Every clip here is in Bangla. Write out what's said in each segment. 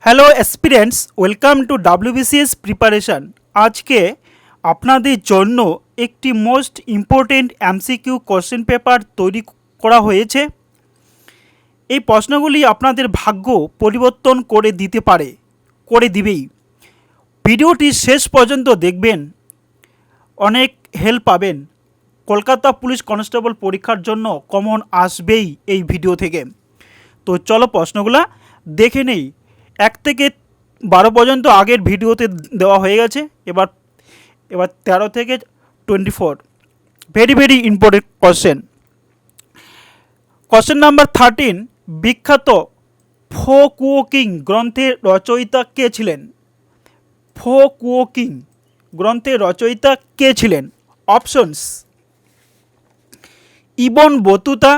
Hello aspirants, welcome to WBCS preparation. আজকে আপনাদের জন্য একটি most important MCQ question paper তৈরি করা হয়েছে। এই প্রশ্নগুলি আপনাদের ভাগ্য পরিবর্তন করে দিতে পারে, করে দিবেই। ভিডিওটি শেষ পর্যন্ত দেখবেন, অনেক হেল্প পাবেন। কলকাতা পুলিশ কনস্টেবল পরীক্ষার জন্য কমন আসবেই এই ভিডিও থেকে। তো চলো প্রশ্নগুলো দেখে নেই। 1 থেকে 12 পর্যন্ত আগের ভিডিওতে দেওয়া হয়ে গেছে। এবার 13 থেকে 24 very very important question. Question number 13, বিখ্যাত ফোকুওকিং গ্রন্থের রচয়িতা কে ছিলেন? ফোকুওকিং গ্রন্থের রচয়িতা কে ছিলেন? Options: Ibn Battuta,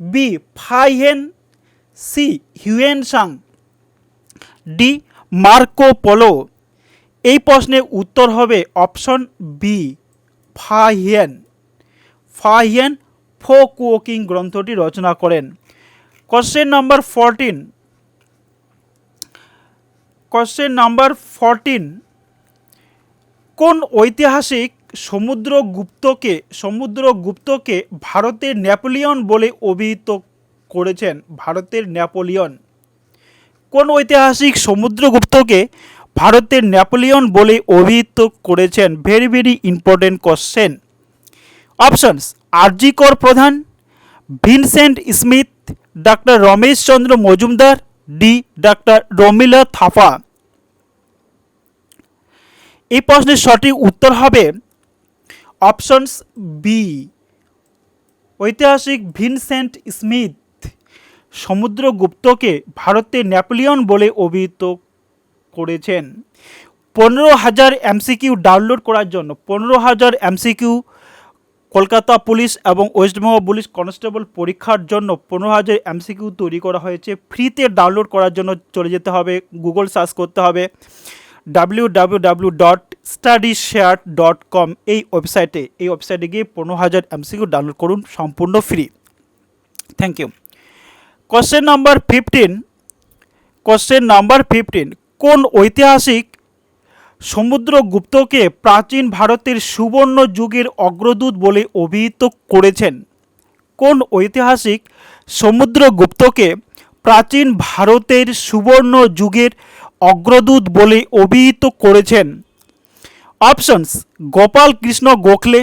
B Fahien, C Hiuen Tsang, D Marco Polo. এই প্রশ্নের উত্তর হবে অপশন বি ফাইহেন। ফাইহেন ফোকুওকিং গ্রন্থটি রচনা করেন। কোশ্চেন নাম্বার 14, কোন ঐতিহাসিক সমুদ্রগুপ্তকে ভারতের নেপোলিয়ন বলে অভিহিত করেছেন? ভারতের নেপোলিয়ন। কোন ঐতিহাসিক সমুদ্রগুপ্তকে ভারতের নেপোলিয়ন বলে অভিহিত করেছেন? Very very important question. Options: R G কর Pradhan, Vincent Smith, doctor Ramesh Chandra Majumdar, D doctor Romila Thapar. এই প্রশ্নের সঠিক উত্তর হবে অপশনস বি। ঐতিহাসিক ভিনসেন্ট স্মিথ সমুদ্রগুপ্তকে ভারতের নেপোলিয়ন বলে অভিহিত করেছেন। 15,000 এমসিকিউ ডাউনলোড করার জন্য 15,000 এমসিকিউ কলকাতা পুলিশ এবং ওয়েস্টবেঙ্গল পুলিশ কনস্টেবল পরীক্ষার জন্য 15,000 এমসিকিউ তৈরি করা হয়েছে। ফ্রিতে ডাউনলোড করার জন্য চলে যেতে হবে, গুগল সার্চ করতে হবে www.studyshare.com এই ওয়েবসাইটে গিয়ে 15,000 এমসিকিউ ডাউনলোড করুন, সম্পূর্ণ free. Thank you. Question number 15, কোন ঐতিহাসিক সমুদ্রগুপ্তকে প্রাচীন ভারতের সুবর্ণ যুগের অগ্রদূত বলে অভিহিত করেছেন? কোন ঐতিহাসিক সমুদ্রগুপ্তকে প্রাচীন ভারতের সুবর্ণ যুগের অগ্রদূত বলে অভিহিত করেছেন? Options: Gopal Krishna Gokhale,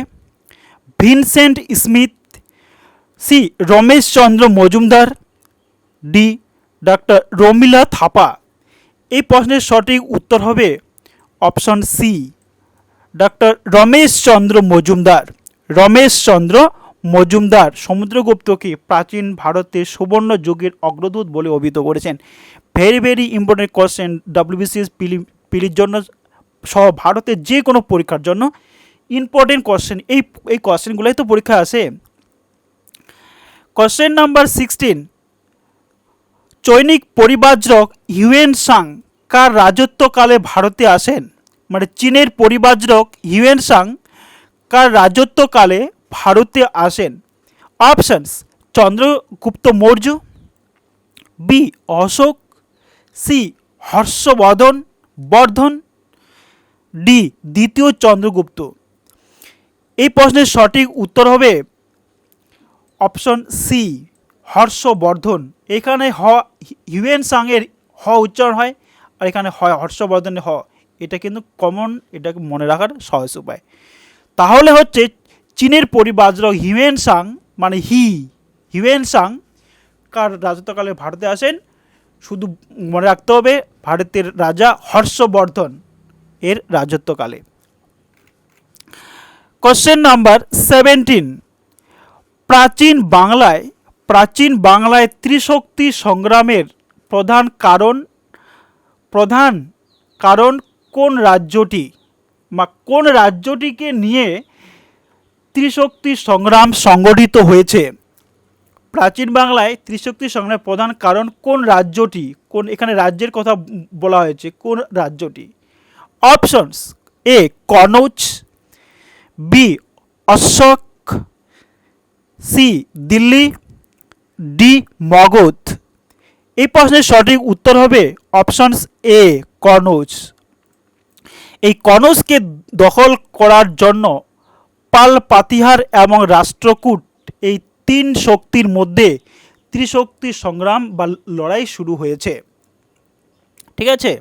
Vincent Smith, C Ramesh Chandra Majumdar, D doctor Romila Thapar. এই প্রশ্নের সঠিক উত্তর হবে option C, doctor Ramesh Chandra Majumdar সমুদ্রগুপ্তকে প্রাচীন ভারতের সুবর্ণ যুগের অগ্রদূত বলে অভিহিত করেছেন। Very very important question WBCS পিলির জন্য সহ ভারতের যে কোনো পরীক্ষার জন্য ইম্পর্টেন্ট কোশ্চেন। এই কোশ্চেনগুলোই তো পরীক্ষা আসে। কোশ্চেন নাম্বার 16, চৈনিক পরিব্রাজক হিউয়েনসাং কার রাজত্বকালে ভারতে আসেন? মানে চীনের পরিব্রাজক হিউয়েনসাং কার রাজত্বকালে ভারতে আসেন? Options: Chandragupta Maurya, B Ashoka, C Harshavardhana, D দ্বিতীয় চন্দ্রগুপ্ত। এই প্রশ্নের সঠিক উত্তর হবে অপশন সি হর্ষবর্ধন। এখানে হিউয়েনসাংয়ের উচ্চারণ হয়, আর এখানে হর্ষবর্ধনের এটা কিন্তু কমন, এটাকে মনে রাখার সহজ উপায়। তাহলে হচ্ছে চীনের পরিব্রাজক হিউয়েনসাং, মানে হিউয়েনসাং কার রাজত্বকালে ভারতে আসেন? শুধু মনে রাখতে হবে ভারতের রাজা হর্ষবর্ধন এর রাজত্বকালে। কোশ্চেন নাম্বার 17, প্রাচীন বাংলায় ত্রিশক্তি সংগ্রামের প্রধান কারণ কোন রাজ্যটিকে নিয়ে ত্রিশক্তি সংগ্রাম সংগঠিত হয়েছে? প্রাচীন বাংলায় ত্রিশক্তি সংগ্রামের প্রধান কারণ কোন রাজ্যটি? এখানে রাজ্যের কথা বলা হয়েছে, কোন রাজ্যটি? Options: A Kannauj, B Ashoka, C Delhi, D Magadha. এই প্রশ্নের সঠিক উত্তর হবে অপশনস এ, কনৌজ। এই কনৌজকে দখল করার জন্য পাল, পাতিহার এবং রাষ্ট্রকূট এই তিন শক্তির মধ্যে ত্রিশক্তি সংগ্রাম বা লড়াই শুরু হয়েছে। ঠিক আছে,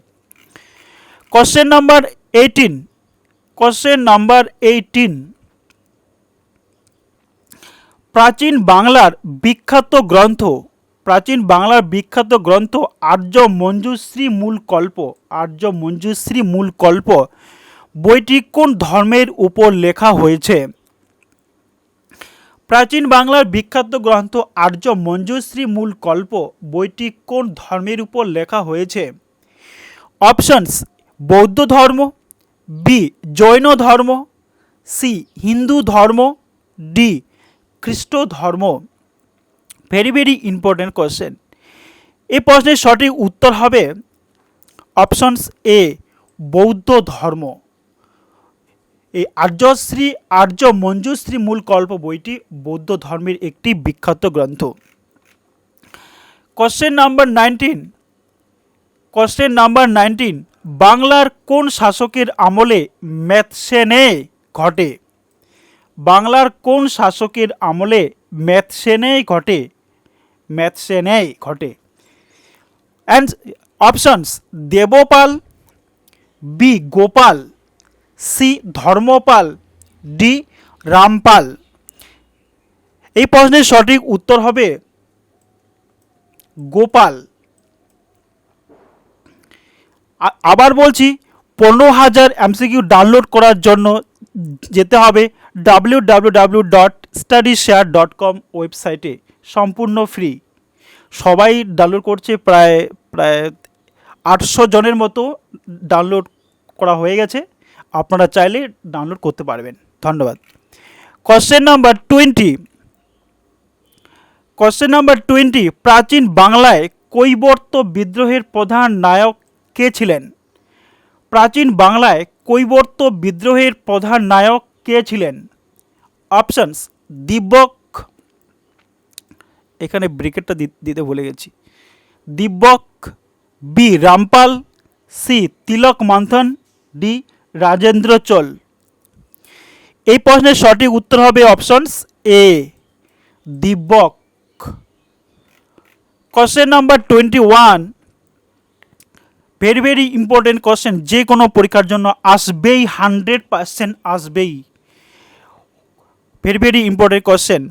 কোশ্চেন নাম্বার 18। কোশ্চেন নাম্বার 18, প্রাচীন বাংলার বিখ্যাত গ্রন্থ, প্রাচীন বাংলার বিখ্যাত গ্রন্থ আর্য মঞ্জুশ্রী মূল কল্প, আর্য মঞ্জুশ্রী মূল কল্প বইটি কোন ধর্মের উপর লেখা হয়েছে? প্রাচীন বাংলার বিখ্যাত গ্রন্থ আর্য মঞ্জুশ্রী মূল কল্প বইটি কোন ধর্মের উপর লেখা হয়েছে? অপশনস, বৌদ্ধ ধর্ম, বি জৈন ধর্ম, সি হিন্দু ধর্ম, ডি খ্রিস্ট ধর্ম। Very very important question. এই প্রশ্নের সঠিক উত্তর হবে অপশনস এ, বৌদ্ধ ধর্ম। এই আর্য মঞ্জুশ্রী মূল কল্প বইটি বৌদ্ধ ধর্মের একটি বিখ্যাত গ্রন্থ। Question number 19। কোশ্চেন নাম্বার 19, বাংলার কোন শাসকের আমলে মেতসেনে ঘটে? বাংলার কোন শাসকের আমলে মেতসেনে ঘটে? মেতসেনে ঘটে। And options, Devapala, B Gopala, C Dharmapala, D Ramapala. এই প্রশ্নের সঠিক উত্তর হবে গোপাল। আবার বলছি, 15,000 এমসিকিউ ডাউনলোড করার জন্য যেতে হবে www.studyshare.com ওয়েবসাইটে, সম্পূর্ণ ফ্রি। সবাই ডাউনলোড করছে, প্রায় 800 জনের মতো ডাউনলোড করা হয়ে গেছে। আপনারা চাইলে ডাউনলোড করতে পারবেন। ধন্যবাদ। Question number 20। কোশ্চেন নাম্বার 20, প্রাচীন বাংলায় কৈবর্ত বিদ্রোহের প্রধান নায়ক কে ছিলেন? প্রাচীন বাংলায় কৈবর্ত বিদ্রোহের প্রধান নায়ক কে ছিলেন? অপশনস, দিব্যক, এখানে ব্রেকেটটা দিতে ভুলে গেছি, Dibyak, B Rampal, C Tilak Manthan, D Rajendra Chola. এই প্রশ্নের সঠিক উত্তর হবে options A, Dibyak. Question number 21, very very important question, যে কোনো পরীক্ষার জন্য আসবেই, 100% আসবেই। Very very important question.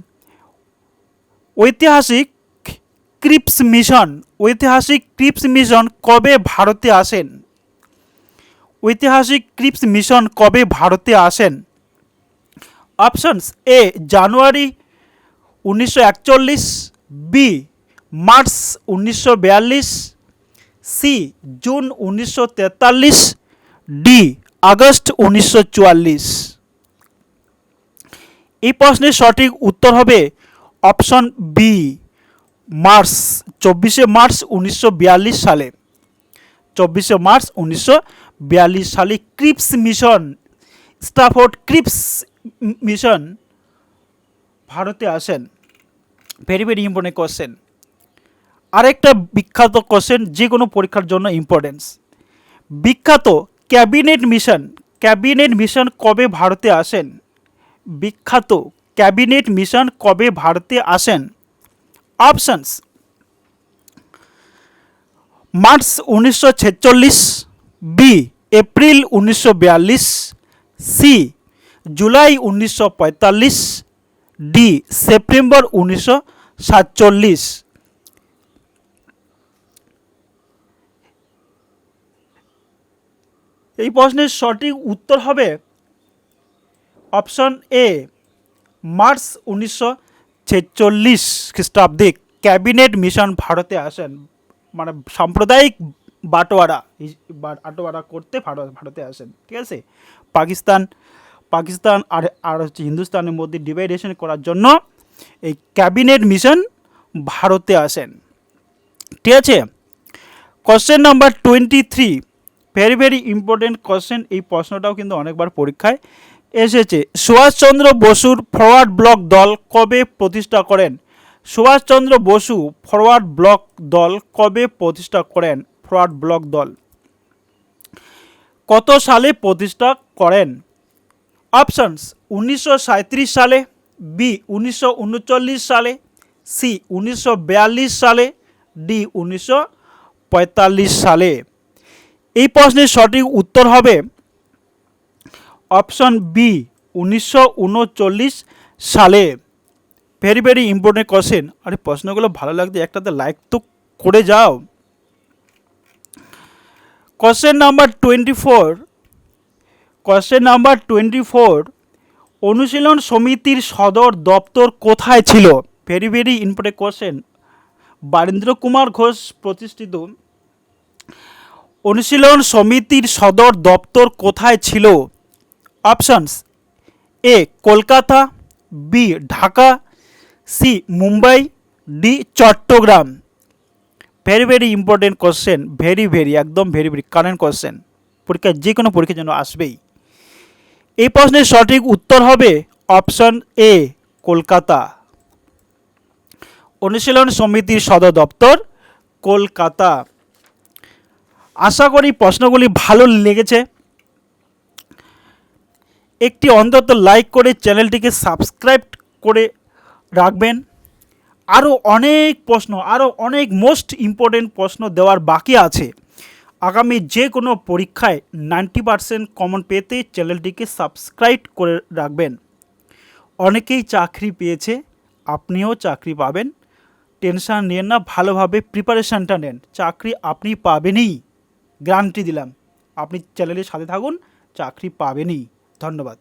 ঐতিহাসিক ক্রিপস মিশন, ঐতিহাসিক ক্রিপস মিশন কবে ভারতে আসেন? ঐতিহাসিক ক্রিপস মিশন কবে ভারতে আসেন? Options, A January 1941, B March 1942, C June 1943, D August 1944। এই প্রশ্নের সঠিক উত্তর হবে অপশন বি, মার্চ, 24শে মার্চ 1942 সালে। 24শে মার্চ 1942 সালে Cripps mission, Stafford Cripps mission ভারতে আসেন। Very very important question. আরেকটা বিখ্যাত কোশ্চেন, যে কোনো পরীক্ষার জন্য ইম্পর্টেন্স। বিখ্যাত ক্যাবিনেট মিশন, ক্যাবিনেট মিশন কবে ভারতে আসেন? বিখ্যাত ক্যাবিনেট মিশন কবে ভারতে আসেন? Options, March 1946, B April 1942, C July 1945, D September 1947। এই প্রশ্নের সঠিক উত্তর হবে অপশন এ, মার্চ 1946 খ্রিস্টাব্দে ক্যাবিনেট মিশন ভারতে আসেন। মানে সাম্প্রদায়িক বাটোয়ারা করতে ভারতে আসেন। ঠিক আছে, পাকিস্তান আর হচ্ছে হিন্দুস্তানের মধ্যে ডিভাইডেশন করার জন্য এই ক্যাবিনেট মিশন ভারতে আসেন। ঠিক আছে, question number 23, very very important question. এই প্রশ্নটাও কিন্তু অনেকবার পরীক্ষায় এসেছে। সুভাষচন্দ্র বসুর ফরওয়ার্ড ব্লক দল কবে প্রতিষ্ঠা করেন? সুভাষচন্দ্র বসু ফরওয়ার্ড ব্লক দল কবে প্রতিষ্ঠা করেন? ফরওয়ার্ড ব্লক দল কত সালে প্রতিষ্ঠা করেন? অপশনস 1937 সালে, বি 1939 সালে, সি 1942 সালে, ডি 1945 সালে। এই প্রশ্নের সঠিক উত্তর হবে অপশন বি 1939 সালে। Very very important question. আরে প্রশ্নগুলো ভালো লাগছে একটাতে লাইক তো করে যাও। Question number 24। কোশ্চেন নাম্বার 24, অনুশীলন সমিতির সদর দপ্তর কোথায় ছিল? Very very important question. Barindra Kumar Ghosh প্রতিষ্ঠিত অনুশীলন সমিতির সদর দপ্তর কোথায় ছিল? Options A Kolkata, B Dhaka, C Mumbai, D Chittagong. Very very important question, একদম ভেরি কারেন্ট কোশ্চেন, পরীক্ষায় যে কোনো পরীক্ষার জন্য আসবেই। এই প্রশ্নের সঠিক উত্তর হবে অপশন এ কলকাতা। অনুশীলন সমিতির সদর দপ্তর কলকাতা। আশা করি প্রশ্নগুলি ভালো লেগেছে। একটি অন্তত লাইক করে চ্যানেলটিকে সাবস্ক্রাইব করে রাখবেন। আরও অনেক প্রশ্ন, আরও অনেক মোস্ট ইম্পর্টেন্ট প্রশ্ন দেওয়ার বাকি আছে। আগামী যে কোনো পরীক্ষায় 90% কমন পেতে চ্যানেলটিকে সাবস্ক্রাইব করে রাখবেন। অনেকেই চাকরি পেয়েছে, আপনিও চাকরি পাবেন। টেনশান নিন না, ভালোভাবে প্রিপারেশানটা নেন, চাকরি আপনি পাবেনই, গ্যারান্টি দিলাম। আপনি চ্যানেলের সাথে থাকুন, চাকরি পাবেনই। ধন্যবাদ।